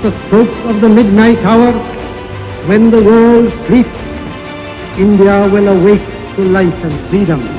At the stroke of the midnight hour, when the world sleeps, India will awake to life and freedom.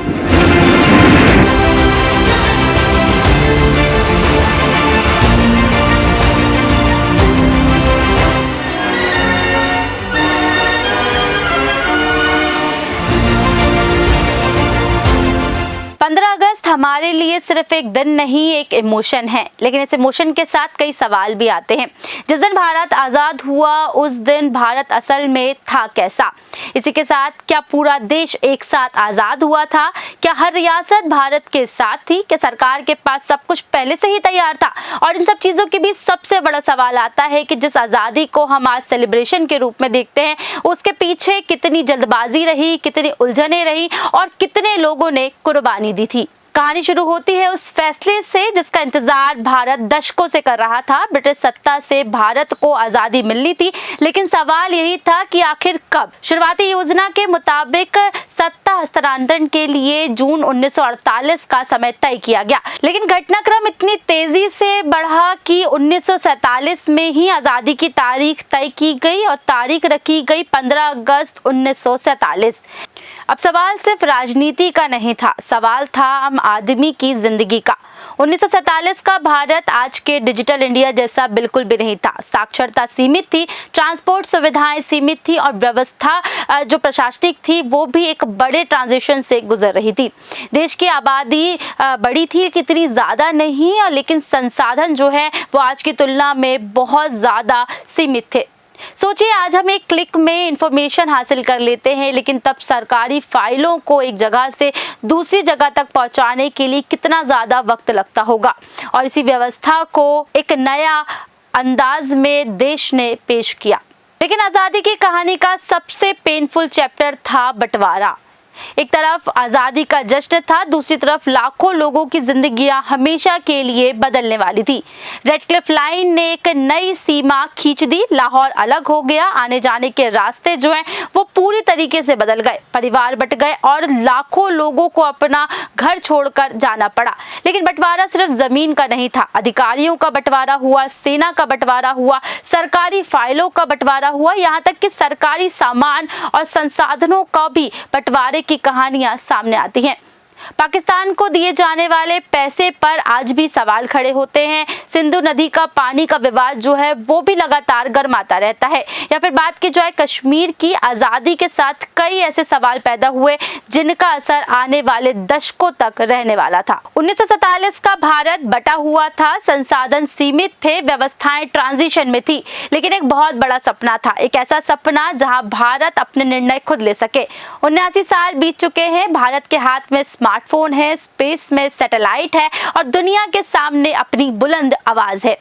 हमारे लिए सिर्फ एक दिन नहीं, एक इमोशन है, लेकिन इस इमोशन के साथ कई सवाल भी आते हैं। जिस दिन भारत आज़ाद हुआ उस दिन भारत असल में था कैसा? इसी के साथ क्या पूरा देश एक साथ आज़ाद हुआ था? क्या हर रियासत भारत के साथ थी? क्या सरकार के पास सब कुछ पहले से ही तैयार था? और इन सब चीज़ों के बीच सबसे बड़ा सवाल आता है कि जिस आज़ादी को हम आज सेलिब्रेशन के रूप में देखते हैं, उसके पीछे कितनी जल्दबाजी रही, कितनी उलझनें रही और कितने लोगों ने कुर्बानी दी थी। कहानी शुरू होती है उस फैसले से जिसका इंतजार भारत दशकों से कर रहा था। ब्रिटिश सत्ता से भारत को आज़ादी मिलनी थी, लेकिन सवाल यही था कि आखिर कब? शुरुआती योजना के मुताबिक सत्ता हस्तांतरण के लिए जून 1948 का समय तय किया गया, लेकिन घटनाक्रम इतनी तेजी से बढ़ा कि 1947 में ही आज़ादी की तारीख तय की गई और तारीख रखी गई 15 अगस्त 1947। अब सवाल सिर्फ राजनीति का नहीं था, सवाल था आम आदमी की जिंदगी का। 1947 का भारत आज के डिजिटल इंडिया जैसा बिल्कुल भी नहीं था। साक्षरता सीमित थी, ट्रांसपोर्ट सुविधाएं सीमित थी और व्यवस्था जो प्रशासनिक थी वो भी एक बड़े ट्रांजिशन से गुजर रही थी। देश की आबादी बड़ी थी, कितनी ज़्यादा नहीं, लेकिन संसाधन जो है वो आज की तुलना में बहुत ज़्यादा सीमित थे। सोचिए, आज हम एक क्लिक में इंफॉर्मेशन हासिल कर लेते हैं, लेकिन तब सरकारी फाइलों को एक जगह से दूसरी जगह तक पहुंचाने के लिए कितना ज़्यादा वक्त लगता होगा। और इसी व्यवस्था को एक नया अंदाज में देश ने पेश किया। लेकिन आज़ादी की कहानी का सबसे पेनफुल चैप्टर था बंटवारा। एक तरफ आज़ादी का जश्न था, दूसरी तरफ लाखों लोगों की जिंदगियां हमेशा के लिए बदलने वाली थी। रेड क्लिफ लाइन ने एक नई सीमा खींच दी, लाहौर अलग हो गया, आने जाने के रास्ते जो हैं वो पूरी तरीके से बदल गए, परिवार बट गए और लाखों लोगों को अपना घर छोड़कर जाना पड़ा। लेकिन बंटवारा सिर्फ जमीन का नहीं था, अधिकारियों का बंटवारा हुआ, सेना का बंटवारा हुआ, सरकारी फाइलों का बंटवारा हुआ, यहाँ तक कि सरकारी सामान और संसाधनों का भी बंटवारे की कहानियां सामने आती हैं। पाकिस्तान को दिए जाने वाले पैसे पर आज भी सवाल खड़े होते हैं। सिंधु नदी का पानी का विवाद जो है वो भी लगातार गर्माता रहता है। या फिर बात की जाए कश्मीर की, आज़ादी के साथ कई ऐसे सवाल पैदा हुए जिनका असर आने वाले दशकों तक रहने वाला था। 1947 का भारत बटा हुआ था, संसाधन सीमित थे, व्यवस्थाएं ट्रांजिशन में थी, लेकिन एक बहुत बड़ा सपना था, एक ऐसा सपना जहां भारत अपने निर्णय खुद ले सके। 79 साल बीत चुके हैं, भारत के हाथ में स्मार्टफोन है, स्पेस में सैटेलाइट है और दुनिया के सामने अपनी बुलंद आवाज है।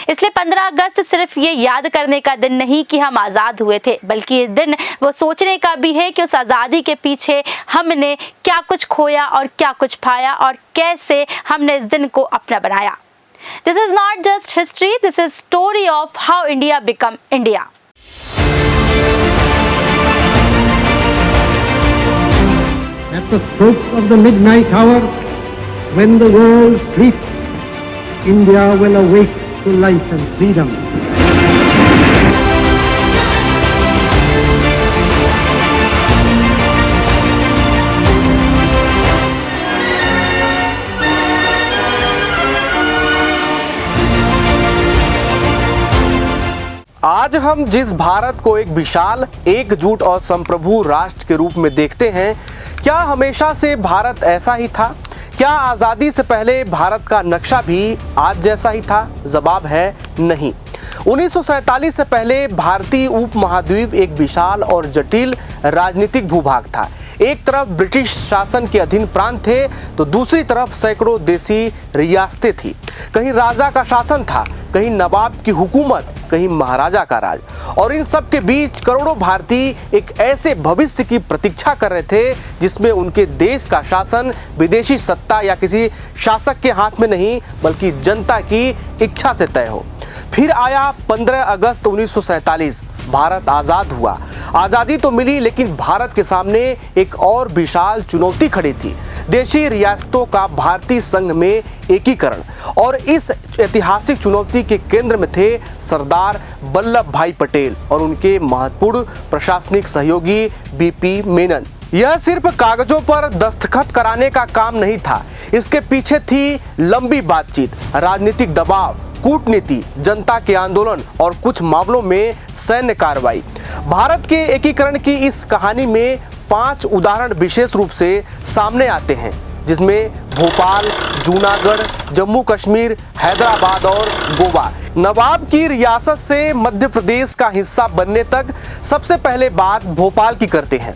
इसलिए 15 अगस्त सिर्फ ये याद करने का दिन नहीं कि हम आज़ाद हुए थे, बल्कि ये दिन वो सोचने का भी है कि उस आज़ादी के पीछे हमने क्या कुछ खोया और क्या कुछ पाया और कैसे हमने इस दिन को अपना बनाया। This is not just history, this is story of how India become India. At the stroke of the midnight hour, when the world sleeps, India will awake to life and freedom. आज हम जिस भारत को एक विशाल, एकजुट और संप्रभु राष्ट्र के रूप में देखते हैं, क्या हमेशा से भारत ऐसा ही था? क्या आज़ादी से पहले भारत का नक्शा भी आज जैसा ही था? जवाब है नहीं। 1947 से पहले भारतीय उपमहाद्वीप एक विशाल और जटिल राजनीतिक भूभाग था। एक तरफ ब्रिटिश शासन के अधीन प्रांत थे तो दूसरी तरफ सैकड़ों देसी रियासतें थी। कहीं राजा का शासन था, कहीं नवाब की हुकूमत, कहीं महाराजा का राज, और इन सब के बीच करोड़ों भारतीय एक ऐसे भविष्य की प्रतीक्षा कर रहे थे जिसमें उनके देश का शासन विदेशी सत्ता या किसी शासक के हाथ में नहीं बल्कि जनता की इच्छा से तय हो। फिर आया 15 अगस्त 1947 भारत आज़ाद हुआ। आज़ादी तो मिली, लेकिन भारत के सामने एक और विशाल चुनौती खड़ी थी, देशी रियासतों का भारतीय संघ में एकीकरण। और इस ऐतिहासिक चुनौती के केंद्र में थे सरदार वल्लभ भाई पटेल और उनके महत्वपूर्ण प्रशासनिक सहयोगी बीपी मेनन। यह सिर्फ कागजों पर दस्तखत कराने का काम नहीं था, इसके पीछे थी लंबी बातचीत, राजनीतिक दबाव, कूटनीति, जनता के आंदोलन और कुछ मामलों में सैन्य कार्रवाई। भारत के एकीकरण की इस कहानी में 5 उदाहरण विशेष रूप से सामने आते हैं, जिसमें भोपाल, जूनागढ़, जम्मू कश्मीर, हैदराबाद और गोवा। नवाब की रियासत से मध्य प्रदेश का हिस्सा बनने तक सबसे पहले बात भोपाल की करते हैं।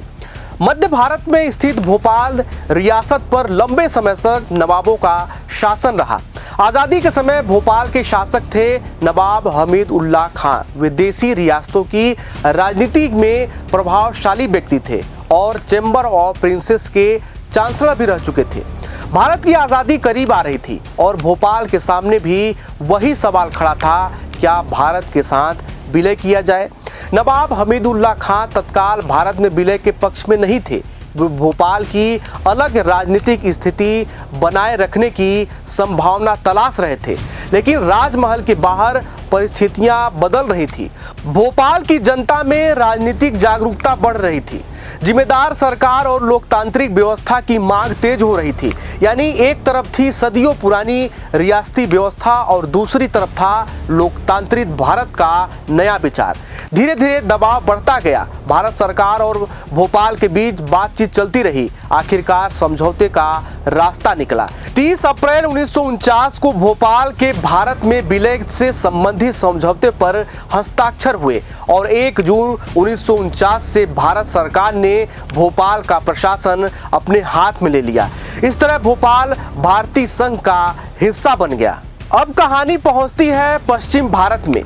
मध्य भारत में स्थित भोपाल रियासत पर लंबे समय तक नवाबों का शासन रहा। आज़ादी के समय भोपाल के शासक थे नवाब हमीद उल्लाह खान। वे देशी रियासतों की राजनीति में प्रभावशाली व्यक्ति थे और चैम्बर ऑफ प्रिंसेस के चांसलर भी रह चुके थे। भारत की आज़ादी करीब आ रही थी और भोपाल के सामने भी वही सवाल खड़ा था, क्या भारत के साथ विलय किया जाए। नवाब हमीदुल्लाह खान तत्काल भारत में विलय के पक्ष में नहीं थे। वे भोपाल की अलग राजनीतिक स्थिति बनाए रखने की संभावना तलाश रहे थे, लेकिन राजमहल के बाहर परिस्थितियां बदल रही थी। भोपाल की जनता में राजनीतिक जागरूकता बढ़ रही थी। जिम्मेदार सरकार और लोकतांत्रिक व्यवस्था की मांग तेज हो रही थी। यानी एक तरफ थी सदियों पुरानी रियासती व्यवस्था और दूसरी तरफ था लोकतांत्रिक भारत का नया विचार। धीरे धीरे दबाव बढ़ता गया। भारत सरकार और भोपाल के बीच बातचीत चलती रही। आखिरकार समझौते का रास्ता निकला। 30 अप्रैल 1949 को भोपाल के भारत में विलय से संबंधित समझौते पर हस्ताक्षर हुए और 1 जून 1949 से भारत सरकार ने भोपाल का प्रशासन अपने हाथ में ले लिया। इस तरह भोपाल भारतीय संघ का हिस्सा बन गया। अब कहानी पहुंचती है पश्चिम भारत में।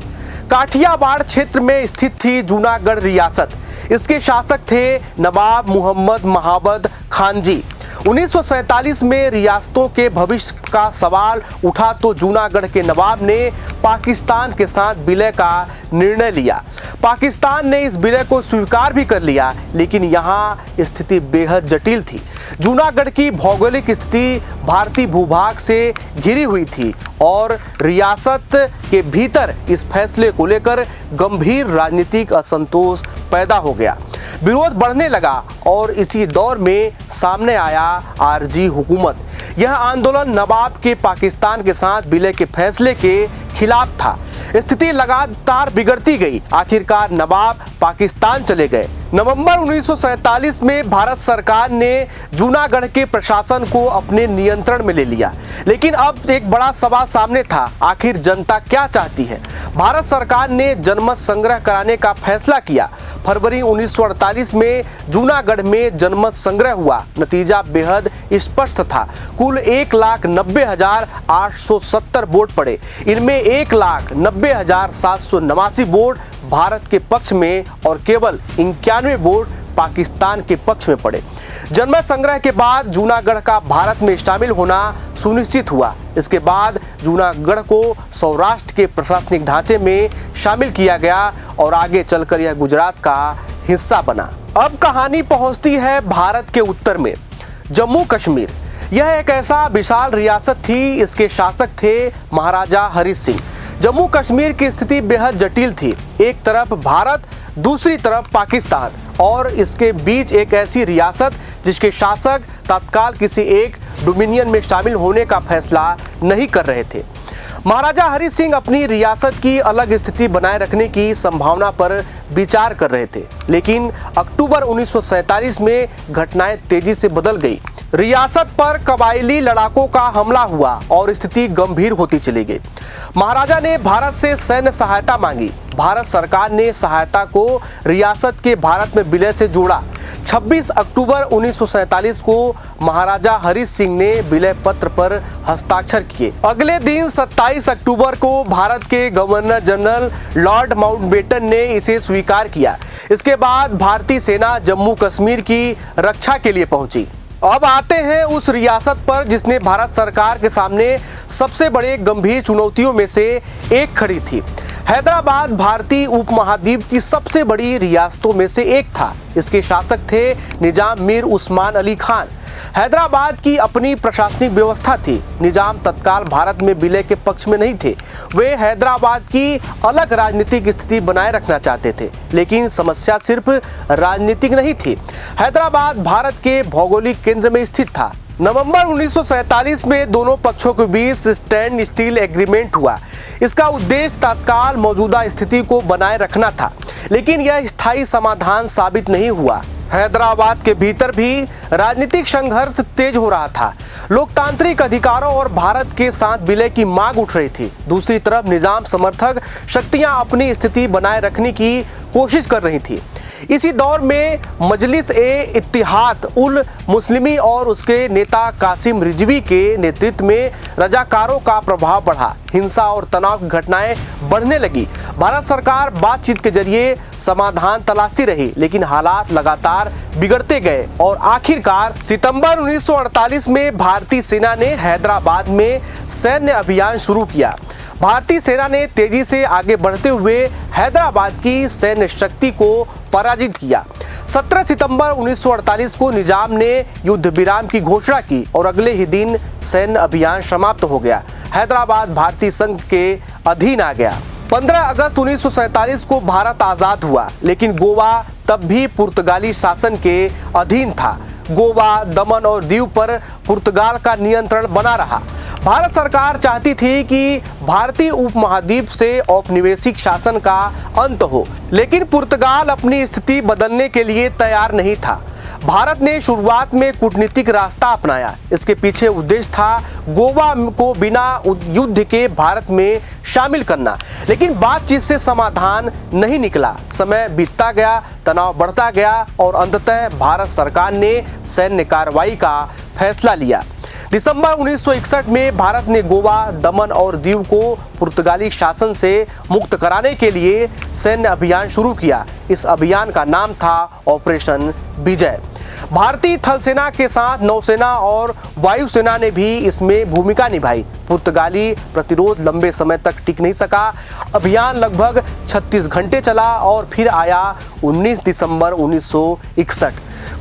काठियावाड़ क्षेत्र में स्थित थी जूनागढ़ रियासत। इसके शासक थे नवाब मुहम्मद महाबत खान जी। 1947 में रियासतों के भविष्य का सवाल उठा तो जूनागढ़ के नवाब ने पाकिस्तान के साथ विलय का निर्णय लिया। पाकिस्तान ने इस विलय को स्वीकार भी कर लिया, लेकिन यहाँ स्थिति बेहद जटिल थी। जूनागढ़ की भौगोलिक स्थिति भारतीय भूभाग से घिरी हुई थी और रियासत के भीतर इस फैसले को लेकर गंभीर राजनीतिक असंतोष पैदा हो गया। विरोध बढ़ने लगा और इसी दौर में सामने आया आरजी हुकूमत। यह आंदोलन नवाब के पाकिस्तान के साथ विलय के फैसले के खिलाफ था। स्थिति लगातार बिगड़ती गई। आखिरकार नवाब पाकिस्तान चले गए। नवंबर 1947 में भारत सरकार ने जूनागढ़ के प्रशासन को अपने नियंत्रण में ले लिया, लेकिन अब एक बड़ा सवाल सामने था, आखिर जनता क्या चाहती है। भारत सरकार ने जनमत संग्रह कराने का फैसला किया। फरवरी 1948 में जूनागढ़ में जनमत संग्रह हुआ। नतीजा बेहद स्पष्ट था। कुल 1,90,870 वोट पड़े। इनमें 1,90,789 वोट भारत के पक्ष में और केवल 91 वोट पाकिस्तान के पक्ष में पड़े। जनमत संग्रह के बाद जूनागढ़ का भारत में शामिल होना सुनिश्चित हुआ। इसके बाद जूनागढ़ को सौराष्ट्र के प्रशासनिक ढांचे में शामिल किया गया और आगे चलकर यह गुजरात का हिस्सा बना। अब कहानी पहुंचती है भारत के उत्तर में, जम्मू कश्मीर। यह एक ऐसा विशाल रियासत थी। इसके शासक थे महाराजा हरि सिंह। जम्मू कश्मीर की स्थिति बेहद जटिल थी। एक तरफ भारत, दूसरी तरफ पाकिस्तान और इसके बीच एक ऐसी रियासत जिसके शासक तत्काल किसी एक डोमिनियन में शामिल होने का फैसला नहीं कर रहे थे। महाराजा हरि सिंह अपनी रियासत की अलग स्थिति बनाए रखने की संभावना पर विचार कर रहे थे, लेकिन अक्टूबर 1947 में घटनाएं तेजी से बदल गई। रियासत पर कबायली लड़ाकों का हमला हुआ और स्थिति गंभीर होती चली गई। महाराजा ने भारत से सैन्य सहायता मांगी। भारत सरकार ने सहायता को रियासत के भारत में विलय से जोड़ा। 26 अक्टूबर 1947 को महाराजा हरि सिंह ने विलय पत्र पर हस्ताक्षर किए। अगले दिन 27 अक्टूबर को भारत के गवर्नर जनरल लॉर्ड माउंटबेटन ने इसे स्वीकार किया। इसके बाद भारतीय सेना जम्मू कश्मीर की रक्षा के लिए पहुंची अब आते हैं उस रियासत पर जिसने भारत सरकार के सामने सबसे बड़े गंभीर चुनौतियों में से एक खड़ी थी। हैदराबाद भारतीय उपमहाद्वीप की सबसे बड़ी रियासतों में से एक था। इसके शासक थे निजाम मीर उस्मान अली खान। हैदराबाद की अपनी प्रशासनिक व्यवस्था थी। निजाम तत्काल भारत में विलय के पक्ष में नहीं थे। वे हैदराबाद की अलग राजनीतिक स्थिति बनाए रखना चाहते थे, लेकिन समस्या सिर्फ राजनीतिक नहीं थी। हैदराबाद भारत के भौगोलिक केंद्र में स्थित था। नवंबर 1947 में दोनों पक्षों के बीच स्टैंड स्टील एग्रीमेंट हुआ। इसका उद्देश्य तत्काल मौजूदा स्थिति को बनाए रखना था, लेकिन यह स्थायी समाधान साबित नहीं हुआ। हैदराबाद के भीतर भी राजनीतिक संघर्ष तेज हो रहा था। लोकतांत्रिक अधिकारों और भारत के साथ विलय की मांग उठ रही थी। दूसरी तरफ निजाम समर्थक शक्तियां अपनी स्थिति बनाए रखने की कोशिश कर रही थी। इसी दौर में मजलिस ए इत्तिहाद उल मुस्लिमी और उसके नेता कासिम रिजवी के नेतृत्व में रजाकारों का प्रभाव बढ़ा। हिंसा और तनाव की घटनाएं बढ़ने लगी। भारत सरकार बातचीत के जरिए समाधान तलाशती रही, लेकिन हालात लगातार बिगड़ते गए और आखिरकार सितंबर 1948 में भारतीय सेना ने हैदराबाद में सैन्य अभियान शुरू किया। भारतीय सेना ने तेजी से आगे बढ़ते हुए हैदराबाद की सैन्य शक्ति को पराजित किया। 17 सितंबर 1948 को निजाम ने युद्ध विराम की घोषणा की और अगले ही दिन सैन्य अभियान समाप्त हो गया। हैदराबाद भारतीय संघ के अधीन आ गया। 15 अगस्त 1947 को भारत आजाद हुआ, लेकिन गोवा तब भी पुर्तगाली शासन के अधीन था। गोवा, दमन और दीव पर पुर्तगाल का नियंत्रण बना रहा। भारत सरकार चाहती थी कि भारतीय उपमहाद्वीप से औपनिवेशिक शासन का अंत हो, लेकिन पुर्तगाल अपनी स्थिति बदलने के लिए तैयार नहीं था। भारत ने शुरुआत में कूटनीतिक रास्ता अपनाया। इसके पीछे उद्देश्य था गोवा को बिना युद्ध के भारत में शामिल करना, लेकिन बातचीत से समाधान नहीं निकला। समय बीतता गया, तनाव बढ़ता गया और अंततः भारत सरकार ने सैन्य कार्रवाई का फैसला लिया। दिसंबर 1961 में भारत ने गोवा, दमन और दीव को पुर्तगाली शासन से मुक्त कराने के लिए सैन्य अभियान शुरू किया। इस अभियान का नाम था ऑपरेशन विजय। भारतीय थल सेना के साथ नौसेना और वायुसेना ने भी इसमें भूमिका निभाई। पुर्तगाली प्रतिरोध लंबे समय तक टिक नहीं सका। अभियान लगभग 36 घंटे चला और फिर आया 19 दिसंबर 1961,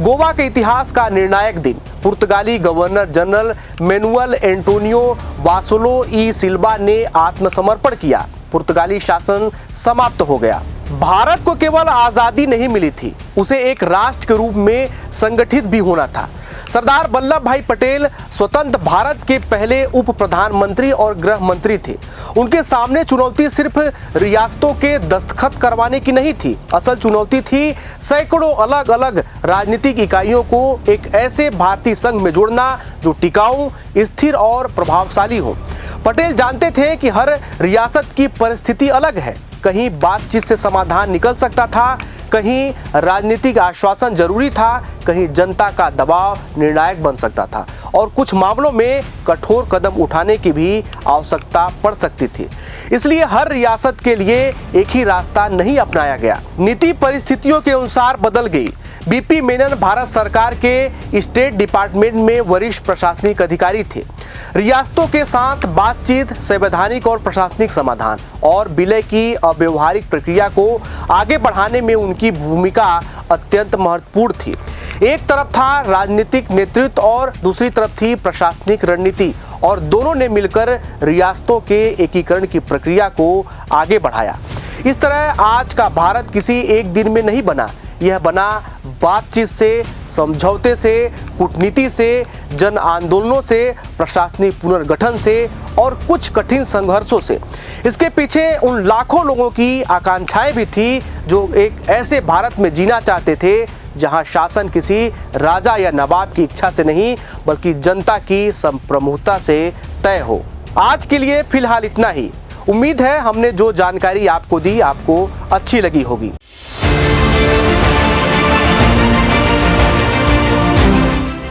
गोवा के इतिहास का निर्णायक दिन। पुर्तगाली गवर्नर जनरल मैनुअल एंटोनियो वासोलो ई सिल्वा ने आत्मसमर्पण किया। पुर्तगाली शासन समाप्त हो गया। भारत को केवल आजादी नहीं मिली थी, उसे एक राष्ट्र के रूप में संगठित भी होना था। सरदार वल्लभ भाई पटेल स्वतंत्र भारत के पहले उप प्रधानमंत्री और गृह मंत्री थे। उनके सामने चुनौती सिर्फ रियासतों के दस्तखत करवाने की नहीं थी। असल चुनौती थी सैकड़ों अलग अलग राजनीतिक इकाइयों को एक ऐसे भारतीय संघ में जोड़ना जो टिकाऊ, स्थिर और प्रभावशाली हो। पटेल जानते थे कि हर रियासत की परिस्थिति अलग है। कहीं बातचीत से समाधान निकल सकता था, कहीं राजनीतिक आश्वासन जरूरी था, कहीं जनता का दबाव निर्णायक बन सकता था और कुछ मामलों में कठोर कदम उठाने की भी आवश्यकता पड़ सकती थी। इसलिए हर रियासत के लिए एक ही रास्ता नहीं अपनाया गया। नीति परिस्थितियों के अनुसार बदल गई। बीपी मेनन भारत सरकार के स्टेट डिपार्टमेंट में वरिष्ठ प्रशासनिक अधिकारी थे। रियासतों के साथ बातचीत, संवैधानिक और प्रशासनिक समाधान और विलय की अव्यवहारिक प्रक्रिया को आगे बढ़ाने में उनकी भूमिका अत्यंत महत्वपूर्ण थी। एक तरफ था राजनीतिक नेतृत्व और दूसरी तरफ थी प्रशासनिक रणनीति, और दोनों ने मिलकर रियासतों के एकीकरण की प्रक्रिया को आगे बढ़ाया। इस तरह आज का भारत किसी एक दिन में नहीं बना। यह बना बातचीत से, समझौते से, कूटनीति से, जन आंदोलनों से, प्रशासनिक पुनर्गठन से और कुछ कठिन संघर्षों से। इसके पीछे उन लाखों लोगों की आकांक्षाएं भी थी जो एक ऐसे भारत में जीना चाहते थे जहां शासन किसी राजा या नवाब की इच्छा से नहीं, बल्कि जनता की संप्रभुता से तय हो। आज के लिए फिलहाल इतना ही। उम्मीद है हमने जो जानकारी आपको दी आपको अच्छी लगी होगी।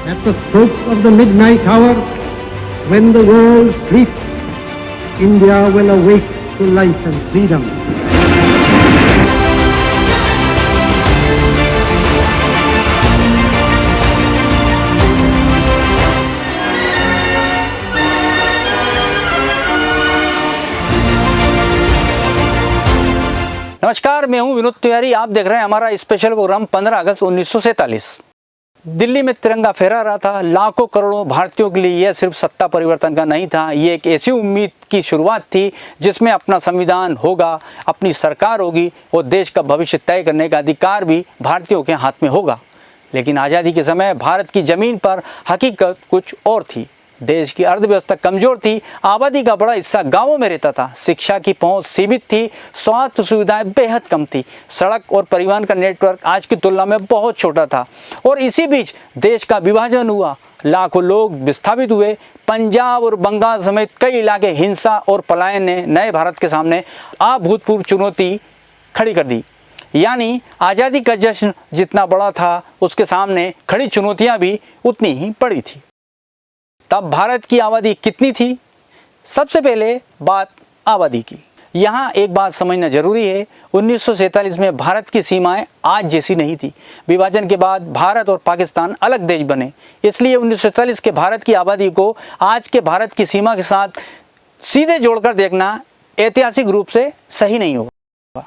At the stroke of the midnight hour, when the world sleeps, India will awake to life and freedom. नमस्कार, मैं हूं विनोद तिवारी। आप देख रहे हैं हमारा स्पेशल प्रोग्राम 15 अगस्त 1947। दिल्ली में तिरंगा फहरा रहा था। लाखों करोड़ों भारतीयों के लिए यह सिर्फ सत्ता परिवर्तन का नहीं था, ये एक ऐसी उम्मीद की शुरुआत थी जिसमें अपना संविधान होगा, अपनी सरकार होगी और देश का भविष्य तय करने का अधिकार भी भारतीयों के हाथ में होगा। लेकिन आज़ादी के समय भारत की ज़मीन पर हकीकत कुछ और थी। देश की अर्थव्यवस्था कमज़ोर थी, आबादी का बड़ा हिस्सा गांवों में रहता था, शिक्षा की पहुंच सीमित थी, स्वास्थ्य सुविधाएं बेहद कम थी, सड़क और परिवहन का नेटवर्क आज की तुलना में बहुत छोटा था। और इसी बीच देश का विभाजन हुआ, लाखों लोग विस्थापित हुए। पंजाब और बंगाल समेत कई इलाके हिंसा और पलायन ने नए भारत के सामने अभूतपूर्व चुनौती खड़ी कर दी। यानी आज़ादी का जश्न जितना बड़ा था, उसके सामने खड़ी चुनौतियाँ भी उतनी ही बड़ी थी। तब भारत की आबादी कितनी थी? सबसे पहले बात आबादी की। यहाँ एक बात समझना जरूरी है, 1947 में भारत की सीमाएं आज जैसी नहीं थी। विभाजन के बाद भारत और पाकिस्तान अलग देश बने, इसलिए 1947 के भारत की आबादी को आज के भारत की सीमा के साथ सीधे जोड़कर देखना ऐतिहासिक रूप से सही नहीं होगा।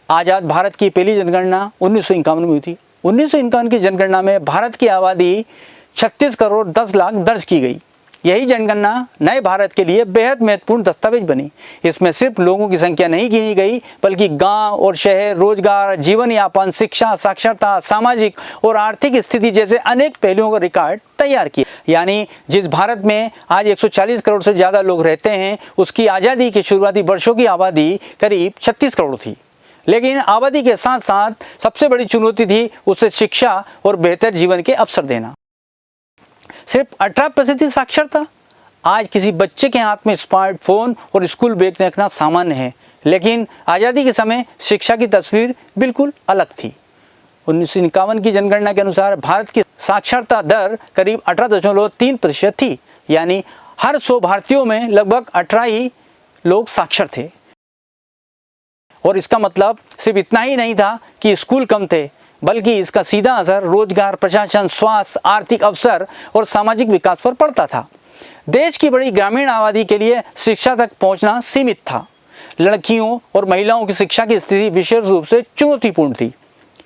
आज़ाद भारत की पहली जनगणना 1951 में हुई थी। 1951 की जनगणना में भारत की आबादी 36 करोड़ 10 लाख दर्ज की गई। यही जनगणना नए भारत के लिए बेहद महत्वपूर्ण दस्तावेज बनी। इसमें सिर्फ लोगों की संख्या नहीं गिनी गई, बल्कि गांव और शहर, रोजगार, जीवन यापन, शिक्षा, साक्षरता, सामाजिक और आर्थिक स्थिति जैसे अनेक पहलुओं का रिकॉर्ड तैयार किया। यानी जिस भारत में आज 140 करोड़ से ज़्यादा लोग रहते हैं, उसकी आज़ादी के शुरुआती वर्षों की आबादी करीब 36 करोड़ थी। लेकिन आबादी के साथ साथ सबसे बड़ी चुनौती थी उसे शिक्षा और बेहतर जीवन के अवसर देना। सिर्फ 18% साक्षरता। आज किसी बच्चे के हाथ में स्मार्टफोन और स्कूल बैग रखना सामान्य है, लेकिन आज़ादी के समय शिक्षा की तस्वीर बिल्कुल अलग थी। 1951 की जनगणना के अनुसार भारत की साक्षरता दर करीब 18.3% थी। यानी हर 100 भारतीयों में लगभग 18 ही लोग साक्षर थे। और इसका मतलब सिर्फ इतना ही नहीं था कि स्कूल कम थे, बल्कि इसका सीधा असर रोजगार, प्रशासन, स्वास्थ्य, आर्थिक अवसर और सामाजिक विकास पर पड़ता था। देश की बड़ी ग्रामीण आबादी के लिए शिक्षा तक पहुंचना सीमित था। लड़कियों और महिलाओं की शिक्षा की स्थिति विशेष रूप से चुनौतीपूर्ण थी।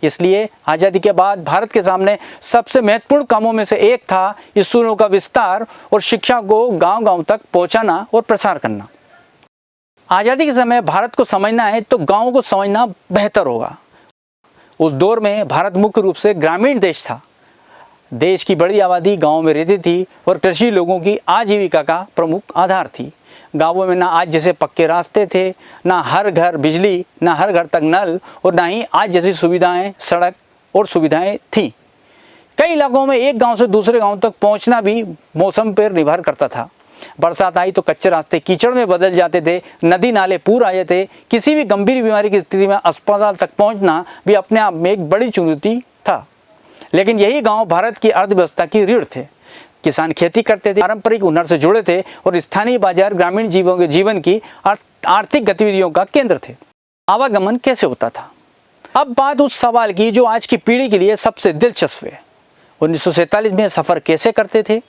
इसलिए आज़ादी के बाद भारत के सामने सबसे महत्वपूर्ण कामों में से एक था स्कूलों का विस्तार और शिक्षा को गांव-गांव तक पहुंचाना और प्रसार करना। आज़ादी के समय भारत को समझना है तो गाँव को समझना बेहतर होगा। उस दौर में भारत मुख्य रूप से ग्रामीण देश था। देश की बड़ी आबादी गांवों में रहती थी और कृषि लोगों की आजीविका का प्रमुख आधार थी। गांवों में ना आज जैसे पक्के रास्ते थे, ना हर घर बिजली, ना हर घर तक नल, और ना ही आज जैसी सुविधाएं, सड़क और सुविधाएं थीं। कई इलाकों में एक गांव से दूसरे गांव तक पहुंचना भी मौसम पर निर्भर करता था। बरसात आई तो कच्चे रास्ते कीचड़ में बदल जाते थे, नदी नाले पूर आ जाते। किसी भी गंभीर बीमारी की स्थिति में अस्पताल तक पहुंचना भी अपने आप में एक बड़ी चुनौती था। लेकिन यही गांव भारत की अर्थव्यवस्था की रीढ़ थे। किसान खेती करते थे, पारंपरिक हुनर से जुड़े थे और स्थानीय बाजार ग्रामीण जीवन की आर्थिक गतिविधियों का केंद्र थे। आवागमन कैसे होता था? अब बात उस सवाल की जो आज की पीढ़ी के लिए सबसे दिलचस्प है। 1947 में सफ़र कैसे करते थे?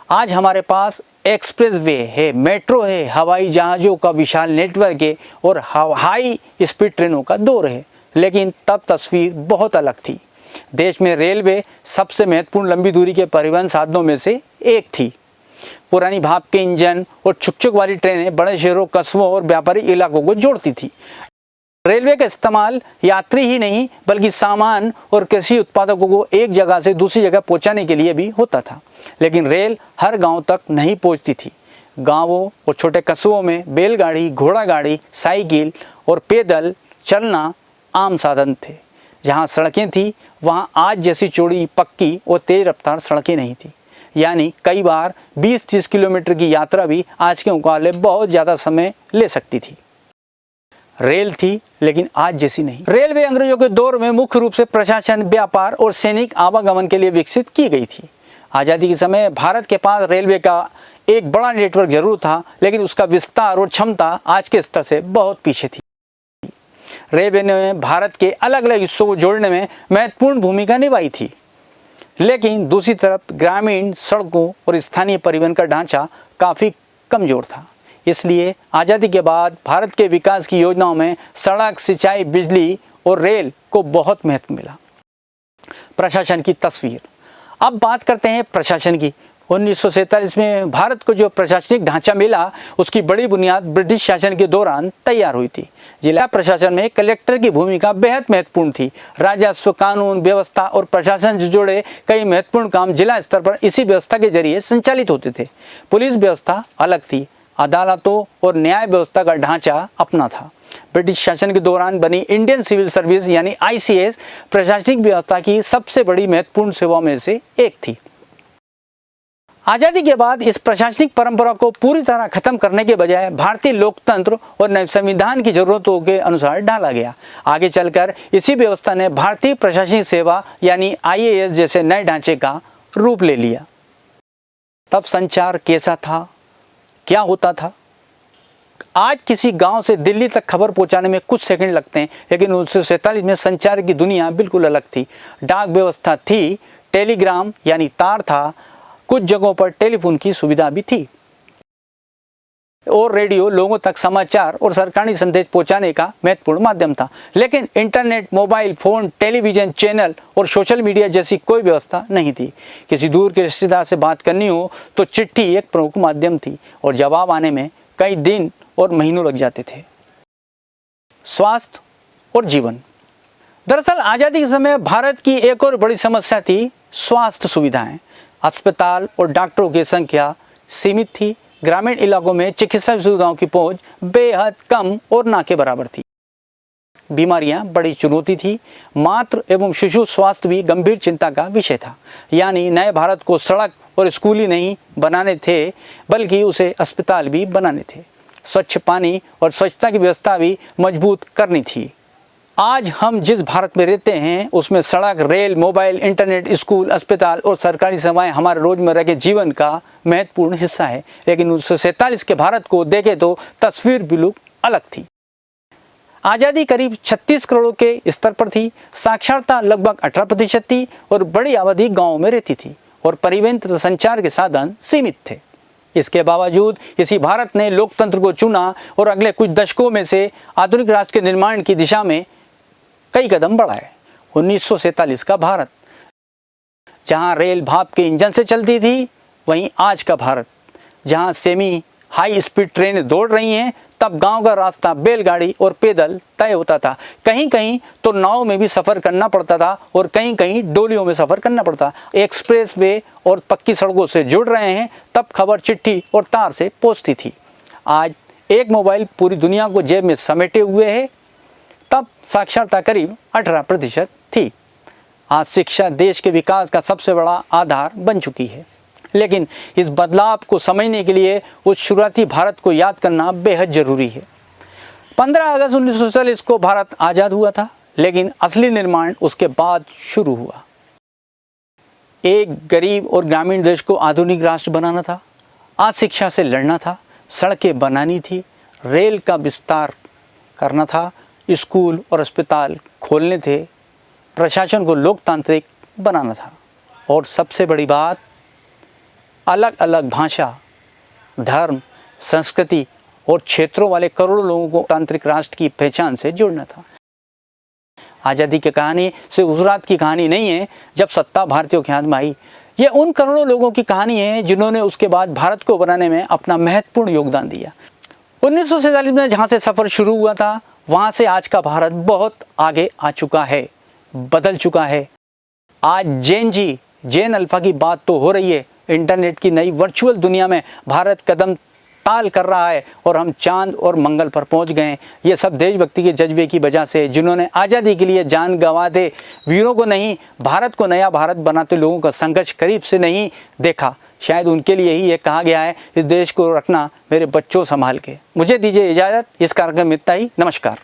आज हमारे पास एक्सप्रेसवे है, मेट्रो है, हवाई जहाज़ों का विशाल नेटवर्क है और हाई स्पीड ट्रेनों का दौर है। लेकिन तब तस्वीर बहुत अलग थी। देश में रेलवे सबसे महत्वपूर्ण लंबी दूरी के परिवहन साधनों में से एक थी। पुरानी भाप के इंजन और छुक वाली ट्रेनें बड़े शहरों, कस्बों और व्यापारिक इलाकों को जोड़ती थी। रेलवे का इस्तेमाल यात्री ही नहीं बल्कि सामान और कृषि उत्पादकों को एक जगह से दूसरी जगह पहुंचाने के लिए भी होता था। लेकिन रेल हर गांव तक नहीं पहुंचती थी। गांवों और छोटे कस्बों में बैलगाड़ी, घोड़ा गाड़ी, साइकिल और पैदल चलना आम साधन थे। जहां सड़कें थी वहां आज जैसी चौड़ी, पक्की और तेज रफ्तार सड़कें नहीं थी। यानी कई बार 20-30 किलोमीटर की यात्रा भी आज के मुकाबले बहुत ज़्यादा समय ले सकती थी। रेल थी लेकिन आज जैसी नहीं। रेलवे अंग्रेजों के दौर में मुख्य रूप से प्रशासन, व्यापार और सैनिक आवागमन के लिए विकसित की गई थी। आज़ादी के समय भारत के पास रेलवे का एक बड़ा नेटवर्क जरूर था, लेकिन उसका विस्तार और क्षमता आज के स्तर से बहुत पीछे थी। रेलवे ने भारत के अलग अलग हिस्सों को जोड़ने में महत्वपूर्ण भूमिका निभाई थी, लेकिन दूसरी तरफ ग्रामीण सड़कों और स्थानीय परिवहन का ढांचा काफ़ी कमज़ोर था। इसलिए आज़ादी के बाद भारत के विकास की योजनाओं में सड़क, सिंचाई, बिजली और रेल को बहुत महत्व मिला। प्रशासन की तस्वीर। अब बात करते हैं प्रशासन की। 1947 में भारत को जो प्रशासनिक ढांचा मिला उसकी बड़ी बुनियाद ब्रिटिश शासन के दौरान तैयार हुई थी। जिला प्रशासन में कलेक्टर की भूमिका बेहद महत्वपूर्ण थी। राजस्व, कानून व्यवस्था और प्रशासन से जुड़े कई महत्वपूर्ण काम जिला स्तर पर इसी व्यवस्था के जरिए संचालित होते थे। पुलिस व्यवस्था अलग थी। अदालतों और न्याय व्यवस्था का ढांचा अपना था। ब्रिटिश शासन के दौरान बनी इंडियन सिविल सर्विस यानी ICS प्रशासनिक व्यवस्था की सबसे बड़ी महत्वपूर्ण सेवाओं में से एक थी। आज़ादी के बाद इस प्रशासनिक परंपरा को पूरी तरह खत्म करने के बजाय भारतीय लोकतंत्र और नए संविधान की जरूरतों के अनुसार ढाला गया। आगे चलकर इसी व्यवस्था ने भारतीय प्रशासनिक सेवा यानी IAS जैसे नए ढांचे का रूप ले लिया। तब संचार कैसा था, क्या होता था? आज किसी गांव से दिल्ली तक खबर पहुंचाने में कुछ सेकंड लगते हैं, लेकिन 1947 में संचार की दुनिया बिल्कुल अलग थी। डाक व्यवस्था थी, टेलीग्राम यानी तार था, कुछ जगहों पर टेलीफोन की सुविधा भी थी और रेडियो लोगों तक समाचार और सरकारी संदेश पहुंचाने का महत्वपूर्ण माध्यम था। लेकिन internet, mobile phone, television channel और सोशल मीडिया जैसी कोई व्यवस्था नहीं थी। किसी दूर के रिश्तेदार से बात करनी हो तो चिट्ठी एक प्रमुख माध्यम थी और जवाब आने में कई दिन और महीनों लग जाते थे। स्वास्थ्य और जीवन। दरअसल आज़ादी के समय भारत की एक और बड़ी समस्या थी स्वास्थ्य सुविधाएं। अस्पताल और डॉक्टरों की संख्या सीमित थी। ग्रामीण इलाकों में चिकित्सा सुविधाओं की पहुंच बेहद कम और ना के बराबर थी। बीमारियां बड़ी चुनौती थी। मातृ एवं शिशु स्वास्थ्य भी गंभीर चिंता का विषय था। यानी नए भारत को सड़क और स्कूल ही नहीं बनाने थे, बल्कि उसे अस्पताल भी बनाने थे। स्वच्छ पानी और स्वच्छता की व्यवस्था भी मजबूत करनी थी। आज हम जिस भारत में रहते हैं उसमें सड़क, रेल, मोबाइल, इंटरनेट, स्कूल, अस्पताल और सरकारी सेवाएं हमारे रोजमर्रा के जीवन का महत्वपूर्ण हिस्सा है। लेकिन 1947 के भारत को देखें तो तस्वीर बिल्कुल अलग थी। आज़ादी करीब 36 करोड़ के स्तर पर थी। साक्षरता लगभग 18% थी और बड़ी आबादी गाँव में रहती थी और परिवहन तथा संचार के साधन सीमित थे। इसके बावजूद इसी भारत ने लोकतंत्र को चुना और अगले कुछ दशकों में से आधुनिक राष्ट्र के निर्माण की दिशा में कई कदम बढ़ाए। 1947 का भारत, जहां रेल भाप के इंजन से चलती थी, वहीं आज का भारत जहां सेमी हाई स्पीड ट्रेनें दौड़ रही हैं, तब गांव का रास्ता बैलगाड़ी और पैदल तय होता था। कहीं कहीं तो नाव में भी सफ़र करना पड़ता था और कहीं कहीं डोलियों में सफ़र करना पड़ता। एक्सप्रेस वे और पक्की सड़कों से जुड़ रहे हैं, तब खबर चिट्ठी और तार से पहुंचती थी। आज एक मोबाइल पूरी दुनिया को जेब में समेटे हुए है, तब साक्षरता करीब 18% थी। आज शिक्षा देश के विकास का सबसे बड़ा आधार बन चुकी है। लेकिन इस बदलाव को समझने के लिए उस शुरुआती भारत को याद करना बेहद ज़रूरी है। 15 अगस्त 1947 को भारत आज़ाद हुआ था, लेकिन असली निर्माण उसके बाद शुरू हुआ। एक गरीब और ग्रामीण देश को आधुनिक राष्ट्र बनाना था। आज शिक्षा से लड़ना था, सड़कें बनानी थी, रेल का विस्तार करना था, स्कूल और अस्पताल खोलने थे, प्रशासन को लोकतांत्रिक बनाना था और सबसे बड़ी बात, अलग अलग भाषा, धर्म, संस्कृति और क्षेत्रों वाले करोड़ों लोगों को तांत्रिक राष्ट्र की पहचान से जोड़ना था। आज़ादी की कहानी सिर्फ उस रात की कहानी नहीं है जब सत्ता भारतीयों के हाथ में आई। ये उन करोड़ों लोगों की कहानी है जिन्होंने उसके बाद भारत को बनाने में अपना महत्वपूर्ण योगदान दिया। 1947 में जहाँ से सफ़र शुरू हुआ था, वहाँ से आज का भारत बहुत आगे आ चुका है, बदल चुका है। आज जेन अल्फा की बात तो हो रही है। इंटरनेट की नई वर्चुअल दुनिया में भारत कदम ताल कर रहा है और हम चांद और मंगल पर पहुंच गए हैं। ये सब देशभक्ति के जज्बे की वजह से, जिन्होंने आज़ादी के लिए जान गंवा दे वीरों को नहीं, भारत को नया भारत बनाते लोगों का संघर्ष करीब से नहीं देखा। शायद उनके लिए ही ये कहा गया है, इस देश को रखना मेरे बच्चों संभाल के। मुझे दीजिए इजाज़त। इस कार्यक्रम में इतना ही। नमस्कार।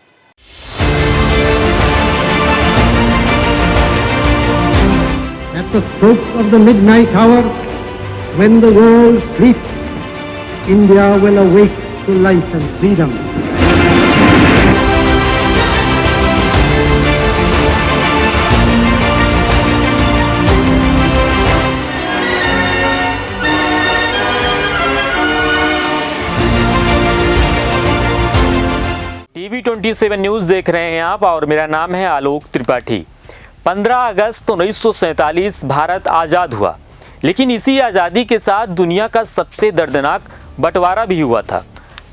At the stroke of the midnight hour, when the world sleeps, India will awake to life and freedom. EV27 news देख रहे हैं आप और मेरा नाम है आलोक त्रिपाठी। 15 अगस्त 1947 भारत आज़ाद हुआ, लेकिन इसी आज़ादी के साथ दुनिया का सबसे दर्दनाक बंटवारा भी हुआ था।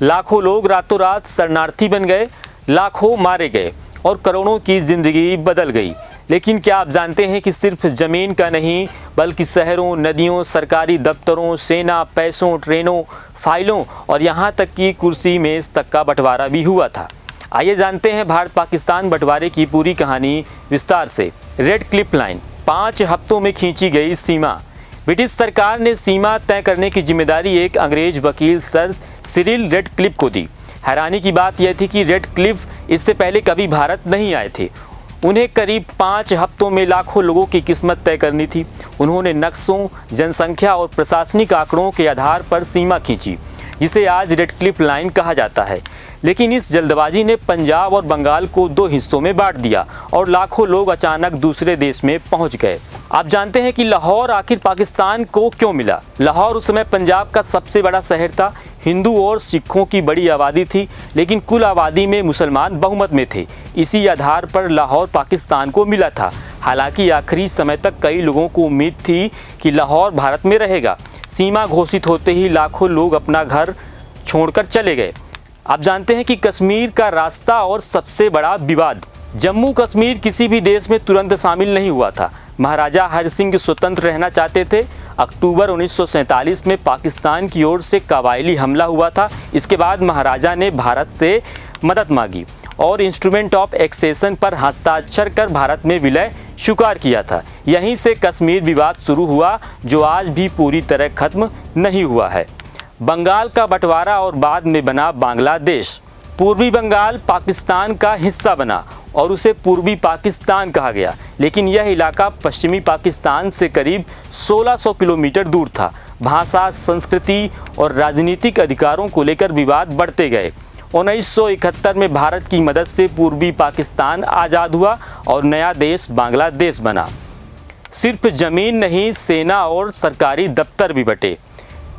लाखों लोग रातों रात शरणार्थी बन गए, लाखों मारे गए और करोड़ों की ज़िंदगी बदल गई। लेकिन क्या आप जानते हैं कि सिर्फ ज़मीन का नहीं बल्कि शहरों, नदियों, सरकारी दफ्तरों, सेना, पैसों, ट्रेनों, फाइलों और यहाँ तक कि कुर्सी मेज़ तक का बंटवारा भी हुआ था। आइए जानते हैं भारत पाकिस्तान बंटवारे की पूरी कहानी विस्तार से। रेड क्लिफ लाइन, 5 हफ्तों में खींची गई सीमा। ब्रिटिश सरकार ने सीमा तय करने की जिम्मेदारी एक अंग्रेज वकील सर सिरिल रेड क्लिफ को दी। हैरानी की बात यह थी कि रेड क्लिफ इससे पहले कभी भारत नहीं आए थे। उन्हें करीब 5 हफ्तों में लाखों लोगों की किस्मत तय करनी थी। उन्होंने नक्शों, जनसंख्या और प्रशासनिक आंकड़ों के आधार पर सीमा खींची, जिसे आज रेड क्लिफ लाइन कहा जाता है। लेकिन इस जल्दबाजी ने पंजाब और बंगाल को 2 हिस्सों में बांट दिया और लाखों लोग अचानक दूसरे देश में पहुंच गए। आप जानते हैं कि लाहौर आखिर पाकिस्तान को क्यों मिला? लाहौर उस समय पंजाब का सबसे बड़ा शहर था। हिंदू और सिखों की बड़ी आबादी थी, लेकिन कुल आबादी में मुसलमान बहुमत में थे। इसी आधार पर लाहौर पाकिस्तान को मिला था। हालांकि आखिरी समय तक कई लोगों को उम्मीद थी कि लाहौर भारत में रहेगा। सीमा घोषित होते ही लाखों लोग अपना घर छोड़कर चले गए। आप जानते हैं कि कश्मीर का रास्ता और सबसे बड़ा विवाद। जम्मू कश्मीर किसी भी देश में तुरंत शामिल नहीं हुआ था। महाराजा हरि सिंह स्वतंत्र रहना चाहते थे। अक्टूबर 1947 में पाकिस्तान की ओर से कबायली हमला हुआ था। इसके बाद महाराजा ने भारत से मदद मांगी और इंस्ट्रूमेंट ऑफ एक्सेशन पर हस्ताक्षर कर भारत में विलय स्वीकार किया था। यहीं से कश्मीर विवाद शुरू हुआ, जो आज भी पूरी तरह खत्म नहीं हुआ है। बंगाल का बंटवारा और बाद में बना बांग्लादेश। पूर्वी बंगाल पाकिस्तान का हिस्सा बना और उसे पूर्वी पाकिस्तान कहा गया, लेकिन यह इलाका पश्चिमी पाकिस्तान से करीब 1600 किलोमीटर दूर था। भाषा, संस्कृति और राजनीतिक अधिकारों को लेकर विवाद बढ़ते गए। 1971 में भारत की मदद से पूर्वी पाकिस्तान आज़ाद हुआ और नया देश बांग्लादेश बना। सिर्फ ज़मीन नहीं, सेना और सरकारी दफ्तर भी बटे।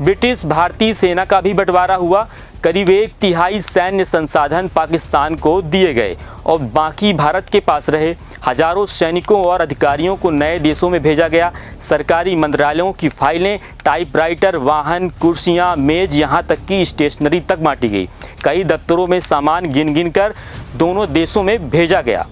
ब्रिटिश भारतीय सेना का भी बंटवारा हुआ। करीब 1/3 सैन्य संसाधन पाकिस्तान को दिए गए और बाकी भारत के पास रहे। हजारों सैनिकों और अधिकारियों को नए देशों में भेजा गया। सरकारी मंत्रालयों की फाइलें, टाइपराइटर, वाहन, कुर्सियां, मेज, यहाँ तक कि स्टेशनरी तक बांटी गई। कई दफ्तरों में सामान गिन गिन कर दोनों देशों में भेजा गया।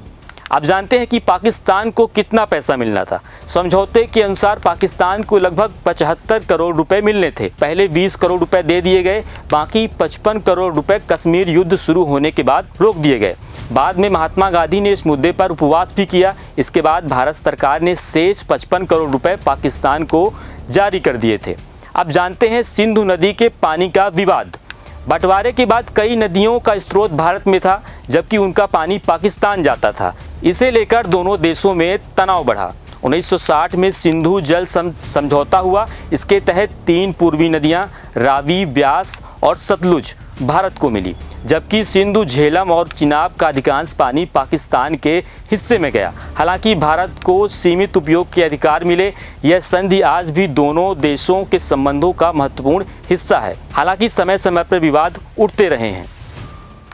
आप जानते हैं कि पाकिस्तान को कितना पैसा मिलना था? समझौते के अनुसार पाकिस्तान को लगभग 75 करोड़ रुपए मिलने थे। पहले 20 करोड़ रुपए दे दिए गए, बाकी 55 करोड़ रुपए कश्मीर युद्ध शुरू होने के बाद रोक दिए गए। बाद में महात्मा गांधी ने इस मुद्दे पर उपवास भी किया। इसके बाद भारत सरकार ने शेष 55 करोड़ रुपए पाकिस्तान को जारी कर दिए थे। अब जानते हैं सिंधु नदी के पानी का विवाद। बंटवारे के बाद कई नदियों का स्रोत भारत में था, जबकि उनका पानी पाकिस्तान जाता था। इसे लेकर दोनों देशों में तनाव बढ़ा। 1960 में सिंधु जल समझौता हुआ। इसके तहत 3 पूर्वी नदियां रावी, ब्यास और सतलुज भारत को मिली, जबकि सिंधु, झेलम और चिनाब का अधिकांश पानी पाकिस्तान के हिस्से में गया। हालांकि भारत को सीमित उपयोग के अधिकार मिले। यह संधि आज भी दोनों देशों के संबंधों का महत्वपूर्ण हिस्सा है। हालांकि समय समय पर विवाद उठते रहे हैं।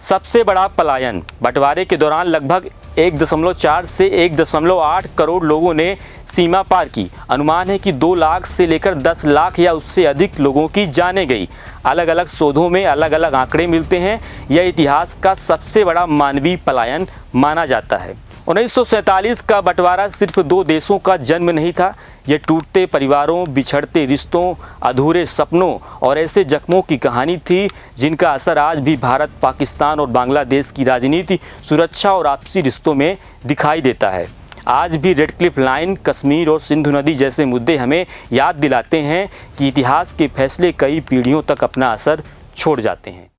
सबसे बड़ा पलायन। बंटवारे के दौरान लगभग 1.4 से 1.8 करोड़ लोगों ने सीमा पार की। अनुमान है कि 2 लाख से लेकर 10 लाख या उससे अधिक लोगों की जानें गई। अलग अलग शोधों में अलग अलग आंकड़े मिलते हैं। यह इतिहास का सबसे बड़ा मानवीय पलायन माना जाता है। 1947 का बंटवारा सिर्फ 2 देशों का जन्म नहीं था। यह टूटते परिवारों, बिछड़ते रिश्तों, अधूरे सपनों और ऐसे जख्मों की कहानी थी जिनका असर आज भी भारत, पाकिस्तान और बांग्लादेश की राजनीति, सुरक्षा और आपसी रिश्तों में दिखाई देता है। आज भी रेड क्लिफ लाइन, कश्मीर और सिंधु नदी जैसे मुद्दे हमें याद दिलाते हैं कि इतिहास के फैसले कई पीढ़ियों तक अपना असर छोड़ जाते हैं।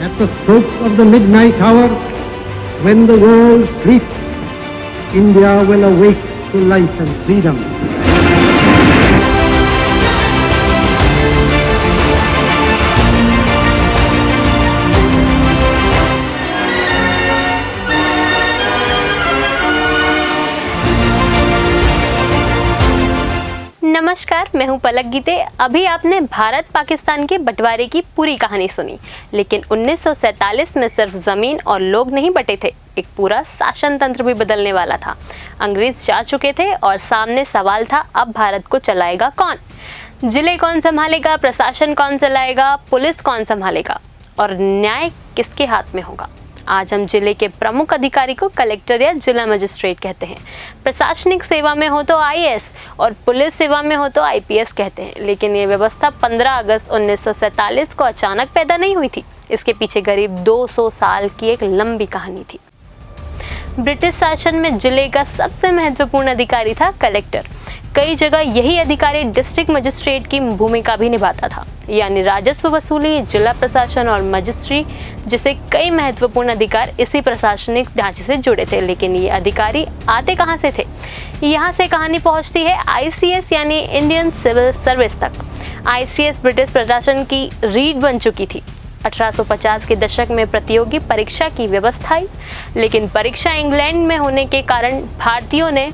At the stroke of the midnight hour, when the world sleeps, India will awake to life and freedom. नमस्कार, मैं हूं पलक गीते। अभी आपने भारत पाकिस्तान के बंटवारे की पूरी कहानी सुनी, लेकिन 1947 में सिर्फ जमीन और लोग नहीं बटे थे, एक पूरा शासन तंत्र भी बदलने वाला था। अंग्रेज जा चुके थे और सामने सवाल था, अब भारत को चलाएगा कौन? जिले कौन संभालेगा, प्रशासन कौन चलाएगा, पुलिस कौन संभालेगा और न्याय किसके हाथ में होगा? आज हम जिले के प्रमुख अधिकारी को कलेक्टर या जिला मजिस्ट्रेट कहते हैं। प्रशासनिक सेवा में हो तो आईएएस और पुलिस सेवा में हो तो आईपीएस कहते हैं। लेकिन ये व्यवस्था 15 अगस्त 1947 को अचानक पैदा नहीं हुई थी। इसके पीछे करीब 200 साल की एक लंबी कहानी थी। ब्रिटिश शासन में जिले का सबसे महत्वपूर्ण अधिकारी था कलेक्टर। कई जगह यही अधिकारी डिस्ट्रिक्ट मजिस्ट्रेट की भूमिका भी निभाता था, यानी राजस्व वसूली, जिला प्रशासन और मजिस्ट्री, जिसे कई महत्वपूर्ण अधिकार इसी प्रशासनिक ढांचे से जुड़े थे। लेकिन ये अधिकारी आते कहां से थे? यहाँ से कहानी पहुंचती है आईसीएस यानी इंडियन सिविल सर्विस तक। आईसीएस ब्रिटिश प्रशासन की रीढ़ बन चुकी थी। 1850 के दशक में प्रतियोगी परीक्षा की व्यवस्था आई, लेकिन परीक्षा इंग्लैंड में होने के कारण भारतीयों ने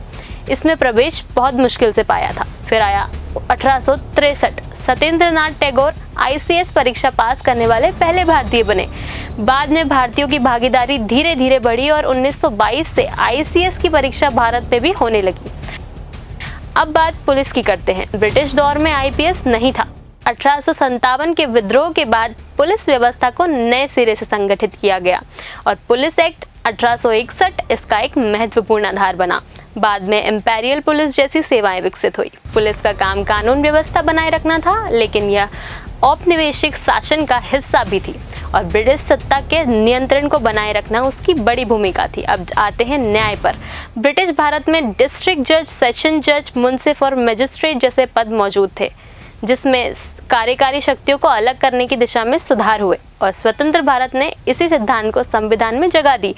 इसमें प्रवेश बहुत मुश्किल से पाया था। फिर आया 1863। सत्येंद्रनाथ टैगोर आईसीएस परीक्षा पास करने वाले पहले भारतीय बने। बाद में भारतीयों की भागीदारी धीरे धीरे बढ़ी और 1922 से आईसीएस की परीक्षा भारत में भी होने लगी। अब बात पुलिस की करते हैं। ब्रिटिश दौर में आईपीएस नहीं था। 1857 के विद्रोह के बाद पुलिस व्यवस्था को नए सिरे से संगठित किया गया और पुलिस एक्ट 1861 इसका एक महत्वपूर्ण आधार बना। बाद में इंपीरियल पुलिस जैसी सेवाएं विकसित हुई। पुलिस का काम कानून व्यवस्था बनाए रखना था, लेकिन यह औपनिवेशिक शासन का हिस्सा भी थी और ब्रिटिश सत्ता के नियंत्रण को बनाए रखना उसकी बड़ी भूमिका थी। अब आते हैं न्याय पर। ब्रिटिश भारत में डिस्ट्रिक्ट जज, सेशन जज, मुंसिफ और मजिस्ट्रेट जैसे पद मौजूद थे, जिसमें कार्यकारी शक्तियों को अलग करने की दिशा में सुधार हुए और स्वतंत्र भारत ने इसी सिद्धांत को संविधान में जगह दी।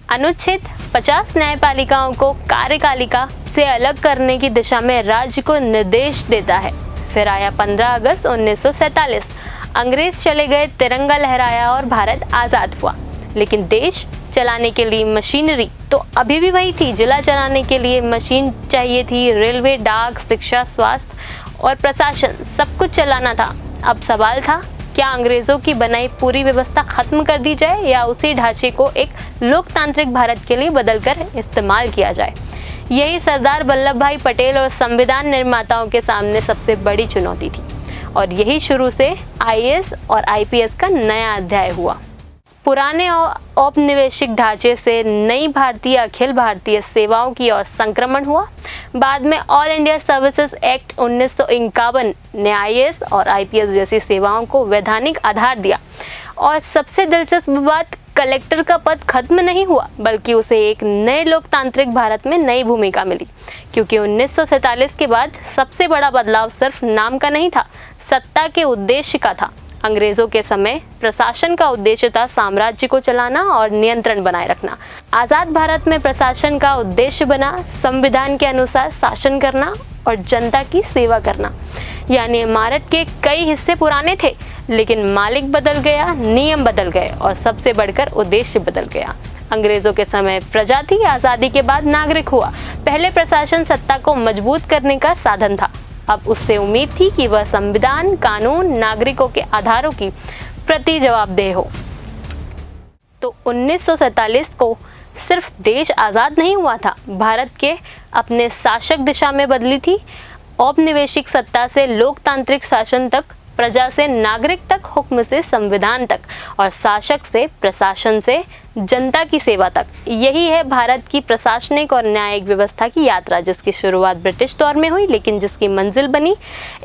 अनुच्छेद 50 न्यायपालिकाओं को कार्यपालिका से अलग करने की दिशा में राज्य को निर्देश देता है। फिर आया 15 अगस्त 1947। अंग्रेज चले गए, तिरंगा लहराया और भारत आज़ाद हुआ। लेकिन देश चलाने के लिए मशीनरी तो अभी भी वही थी। जिला चलाने के लिए मशीन चाहिए थी। रेलवे, डाक, शिक्षा, स्वास्थ्य और प्रशासन सब कुछ चलाना था। अब सवाल था, क्या अंग्रेजों की बनाई पूरी व्यवस्था खत्म कर दी जाए या उसी ढांचे को एक लोकतांत्रिक भारत के लिए बदलकर इस्तेमाल किया जाए? यही सरदार वल्लभ भाई पटेल और संविधान निर्माताओं के सामने सबसे बड़ी चुनौती थी और यही शुरू से आईएएस और आईपीएस का नया अध्याय हुआ। पुराने औपनिवेशिक ढांचे से नई भारतीय अखिल भारतीय सेवाओं की ओर संक्रमण हुआ। बाद में ऑल इंडिया सर्विसेज एक्ट 1951 ने आईएएस और आईपीएस जैसी सेवाओं को वैधानिक आधार दिया। और सबसे दिलचस्प बात, कलेक्टर का पद खत्म नहीं हुआ, बल्कि उसे एक नए लोकतांत्रिक भारत में नई भूमिका मिली, क्योंकि 1947 के बाद सबसे बड़ा बदलाव सिर्फ नाम का नहीं था, सत्ता के उद्देश्य का था। अंग्रेजों के समय प्रशासन का उद्देश्य था साम्राज्य को चलाना और नियंत्रण बनाए रखना। आज़ाद भारत में प्रशासन का उद्देश्य बना संविधान के अनुसार शासन करना और जनता की सेवा करना। यानी इमारत के कई हिस्से पुराने थे, लेकिन मालिक बदल गया, नियम बदल गए और सबसे बढ़कर उद्देश्य बदल गया। अंग्रेजों के समय प्रजा थी, आज़ादी के बाद नागरिक हुआ। पहले प्रशासन सत्ता को मजबूत करने का साधन था, अब उससे उम्मीद थी कि वह संविधान, कानून, नागरिकों के आधारों की प्रति जवाबदेह हो। तो 1947 को सिर्फ देश आज़ाद नहीं हुआ था, भारत के अपने शासक दिशा में बदली थी। औपनिवेशिक सत्ता से लोकतांत्रिक शासन तक, प्रजा से नागरिक तक, हुक्म से संविधान तक और शासक से प्रशासन से जनता की सेवा तक। यही है भारत की प्रशासनिक और न्यायिक व्यवस्था की यात्रा, जिसकी शुरुआत ब्रिटिश दौर में हुई, लेकिन जिसकी मंजिल बनी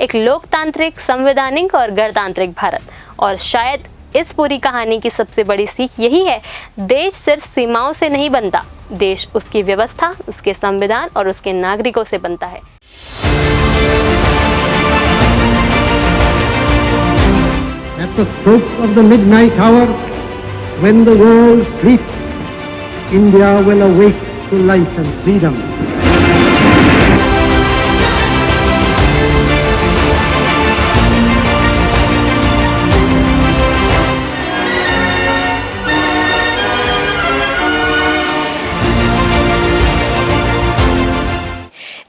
एक लोकतांत्रिक, संवैधानिक और गणतांत्रिक भारत। और शायद इस पूरी कहानी की सबसे बड़ी सीख यही है, देश सिर्फ सीमाओं से नहीं बनता, देश उसकी व्यवस्था, उसके संविधान और उसके नागरिकों से बनता है। At the stroke of the midnight hour, when the world sleeps, India will awake to life and freedom.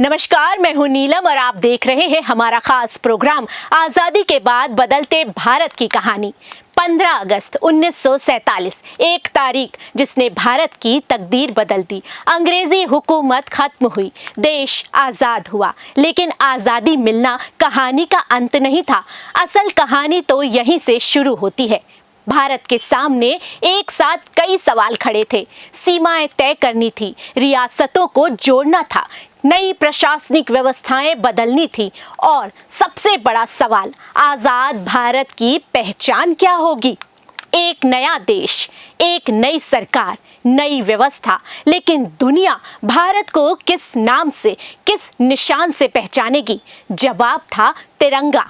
नमस्कार, मैं हूं नीलम और आप देख रहे हैं हमारा खास प्रोग्राम आजादी के बाद बदलते भारत की कहानी। 15 अगस्त 1947 एक तारीख जिसने भारत की तकदीर बदल दी। अंग्रेजी हुकूमत खत्म हुई, देश आजाद हुआ। लेकिन आजादी मिलना कहानी का अंत नहीं था। असल कहानी तो यहीं से शुरू होती है। भारत के सामने एक साथ कई सवाल खड़े थे। सीमाएं तय करनी थी, रियासतों को जोड़ना था, नई प्रशासनिक व्यवस्थाएं बदलनी थी और सबसे बड़ा सवाल, आजाद भारत की पहचान क्या होगी। एक नया देश, एक नई सरकार, नई व्यवस्था, लेकिन दुनिया भारत को किस नाम से, किस निशान से पहचानेगी? जवाब था तिरंगा।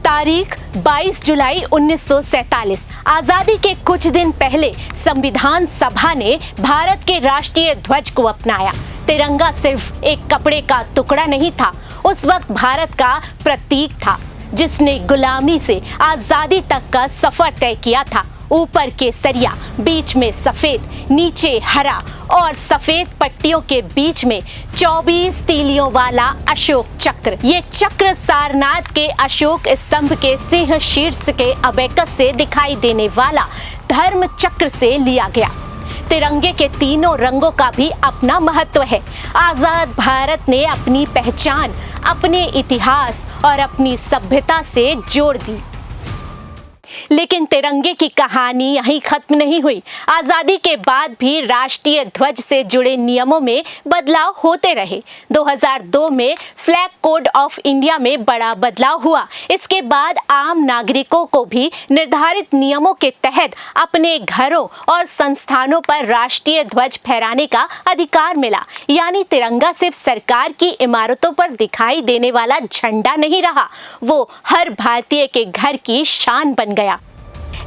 तारीख 22 जुलाई 1947। आजादी के कुछ दिन पहले संविधान सभा ने भारत के राष्ट्रीय ध्वज को अपनाया। तिरंगा सिर्फ एक कपड़े का टुकड़ा नहीं था, उस वक्त भारत का प्रतीक था जिसने गुलामी से आजादी तक का सफर तय किया था। ऊपर केसरिया, बीच में सफेद, नीचे हरा और सफेद पट्टियों के बीच में 24 तीलियों वाला अशोक चक्र। ये चक्र सारनाथ के अशोक स्तंभ के सिंह शीर्ष के अबेकस से दिखाई देने वाला धर्म चक्र से लिया गया। तिरंगे के तीनों रंगों का भी अपना महत्व है। आजाद भारत ने अपनी पहचान, अपने इतिहास और अपनी सभ्यता से जोड़ दी। लेकिन तिरंगे की कहानी यहीं खत्म नहीं हुई। आजादी के बाद भी राष्ट्रीय ध्वज से जुड़े नियमों में बदलाव होते रहे। 2002 में फ्लैग कोड ऑफ इंडिया में बड़ा बदलाव हुआ। इसके बाद आम नागरिकों को भी निर्धारित नियमों के तहत अपने घरों और संस्थानों पर राष्ट्रीय ध्वज फहराने का अधिकार मिला। यानी तिरंगा सिर्फ सरकार की इमारतों पर दिखाई देने वाला झंडा नहीं रहा, वो हर भारतीय के घर की शान बन गया।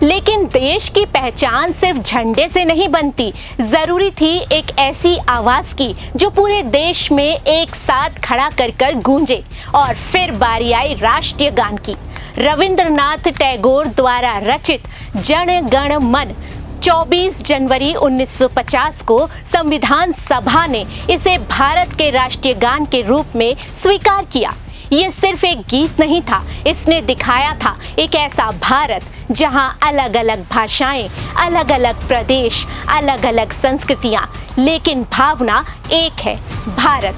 लेकिन देश की पहचान सिर्फ झंडे से नहीं बनती, जरूरी थी एक ऐसी आवाज की जो पूरे देश में एक साथ खड़ा कर गूंजे। और फिर बारी आई राष्ट्रीय गान की। रविंद्रनाथ टैगोर द्वारा रचित जन गण मन 24 जनवरी 1950 को संविधान सभा ने इसे भारत के राष्ट्रीय गान के रूप में स्वीकार किया। ये सिर्फ एक गीत नहीं था, इसने दिखाया था एक ऐसा भारत जहां अलग अलग भाषाएं, अलग अलग प्रदेश, अलग अलग संस्कृतियां, लेकिन भावना एक है, भारत।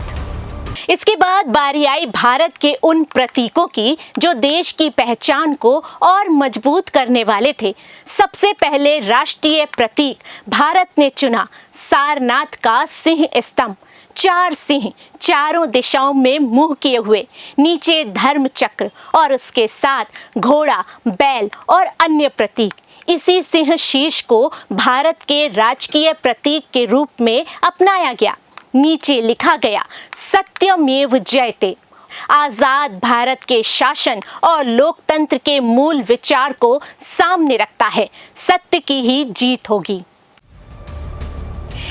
इसके बाद बारी आई भारत के उन प्रतीकों की जो देश की पहचान को और मजबूत करने वाले थे। सबसे पहले राष्ट्रीय प्रतीक भारत ने चुना सारनाथ का सिंह स्तंभ। 4 सिंह चारों दिशाओं में मुंह किए हुए, नीचे धर्म चक्र और उसके साथ घोड़ा, बैल और अन्य प्रतीक। इसी सिंह शीर्ष को भारत के राजकीय प्रतीक के रूप में अपनाया गया। नीचे लिखा गया सत्यमेव जयते। आजाद भारत के शासन और लोकतंत्र के मूल विचार को सामने रखता है, सत्य की ही जीत होगी।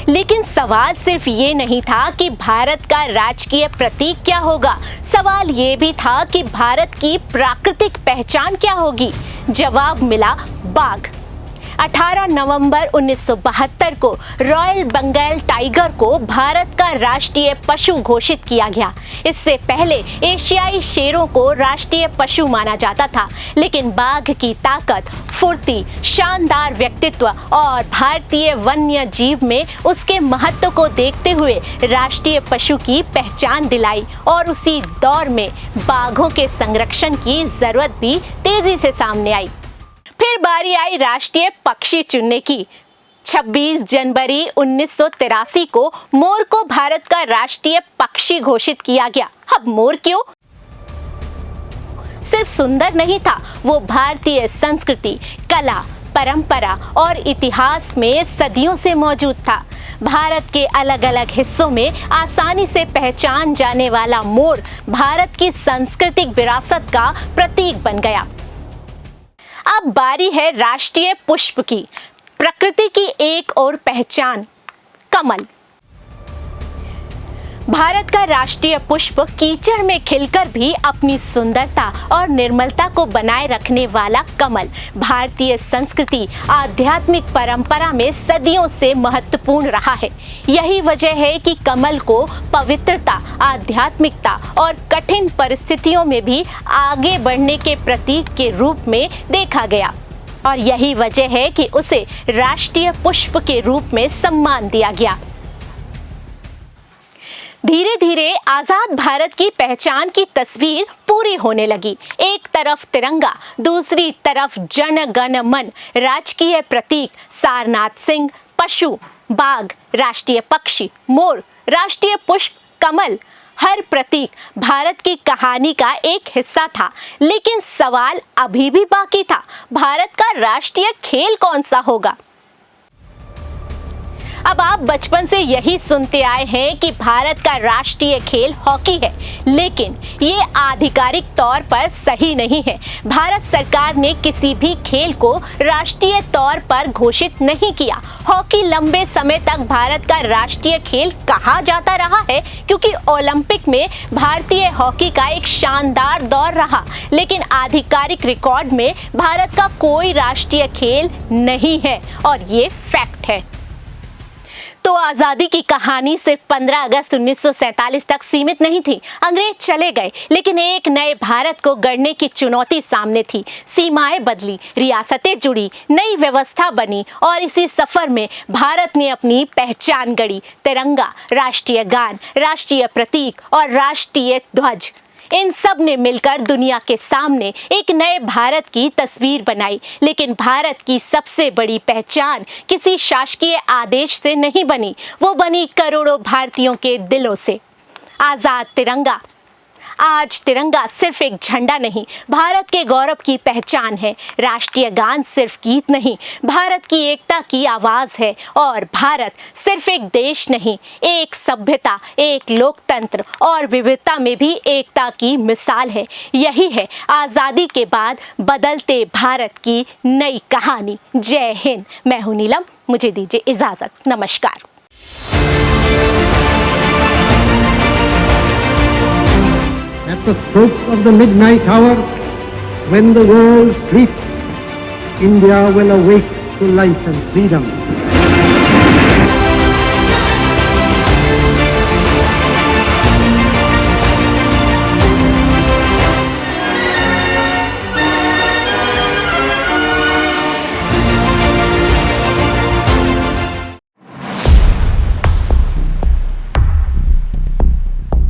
लेकिन सवाल सिर्फ ये नहीं था कि भारत का राजकीय प्रतीक क्या होगा, सवाल ये भी था कि भारत की प्राकृतिक पहचान क्या होगी। जवाब मिला बाघ। 18 नवंबर 1972 को रॉयल बंगाल टाइगर को भारत का राष्ट्रीय पशु घोषित किया गया। इससे पहले एशियाई शेरों को राष्ट्रीय पशु माना जाता था, लेकिन बाघ की ताकत, फुर्ती, शानदार व्यक्तित्व और भारतीय वन्य जीव में उसके महत्व को देखते हुए राष्ट्रीय पशु की पहचान दिलाई और उसी दौर में बाघों के संरक्षण की जरूरत भी तेजी से सामने आई। फिर बारी आई राष्ट्रीय पक्षी चुनने की। 26 जनवरी 1983 को मोर को भारत का राष्ट्रीय पक्षी घोषित किया गया। अब मोर क्यों? सिर्फ सुंदर नहीं था, वो भारतीय संस्कृति, कला, परंपरा और इतिहास में सदियों से मौजूद था। भारत के अलग अलग हिस्सों में आसानी से पहचान जाने वाला मोर भारत की सांस्कृतिक विरासत का प्रतीक बन गया। अब बारी है राष्ट्रीय पुष्प की, प्रकृति की एक और पहचान, कमल। भारत का राष्ट्रीय पुष्प कीचड़ में खिलकर भी अपनी सुंदरता और निर्मलता को बनाए रखने वाला कमल भारतीय संस्कृति आध्यात्मिक परंपरा में सदियों से महत्वपूर्ण रहा है। यही वजह है कि कमल को पवित्रता, आध्यात्मिकता और कठिन परिस्थितियों में भी आगे बढ़ने के प्रतीक के रूप में देखा गया और यही वजह है कि उसे राष्ट्रीय पुष्प के रूप में सम्मान दिया गया। धीरे धीरे आजाद भारत की पहचान की तस्वीर पूरी होने लगी। एक तरफ तिरंगा, दूसरी तरफ जन गण मन, राजकीय प्रतीक सारनाथ सिंह, पशु, बाघ, राष्ट्रीय पक्षी, मोर, राष्ट्रीय पुष्प, कमल, हर प्रतीक भारत की कहानी का एक हिस्सा था। लेकिन सवाल अभी भी बाकी था, भारत का राष्ट्रीय खेल कौन सा होगा? अब आप बचपन से यही सुनते आए हैं कि भारत का राष्ट्रीय खेल हॉकी है, लेकिन ये आधिकारिक तौर पर सही नहीं है। भारत सरकार ने किसी भी खेल को राष्ट्रीय तौर पर घोषित नहीं किया। हॉकी लंबे समय तक भारत का राष्ट्रीय खेल कहा जाता रहा है क्योंकि ओलंपिक में भारतीय हॉकी का एक शानदार दौर रहा, लेकिन आधिकारिक रिकॉर्ड में भारत का कोई राष्ट्रीय खेल नहीं है और ये फैक्ट है। तो आजादी की कहानी सिर्फ 15 अगस्त 1947 तक सीमित नहीं थी। अंग्रेज चले गए, लेकिन एक नए भारत को गढ़ने की चुनौती सामने थी। सीमाएं बदली, रियासतें जुड़ी, नई व्यवस्था बनी और इसी सफर में भारत ने अपनी पहचान गढ़ी। तिरंगा, राष्ट्रीय गान, राष्ट्रीय प्रतीक और राष्ट्रीय ध्वज, इन सब ने मिलकर दुनिया के सामने एक नए भारत की तस्वीर बनाई। लेकिन भारत की सबसे बड़ी पहचान किसी शासकीय आदेश से नहीं बनी, वो बनी करोड़ों भारतीयों के दिलों से। आजाद तिरंगा। आज तिरंगा सिर्फ एक झंडा नहीं, भारत के गौरव की पहचान है। राष्ट्रीय गान सिर्फ गीत नहीं, भारत की एकता की आवाज है। और भारत सिर्फ एक देश नहीं, एक सभ्यता, एक लोकतंत्र और विविधता में भी एकता की मिसाल है। यही है आजादी के बाद बदलते भारत की नई कहानी। जय हिंद। मैं हूं नीलम, मुझे दीजिए इजाजत। नमस्कार। At the stroke of the midnight hour, when the world sleeps, India will awake to life and freedom.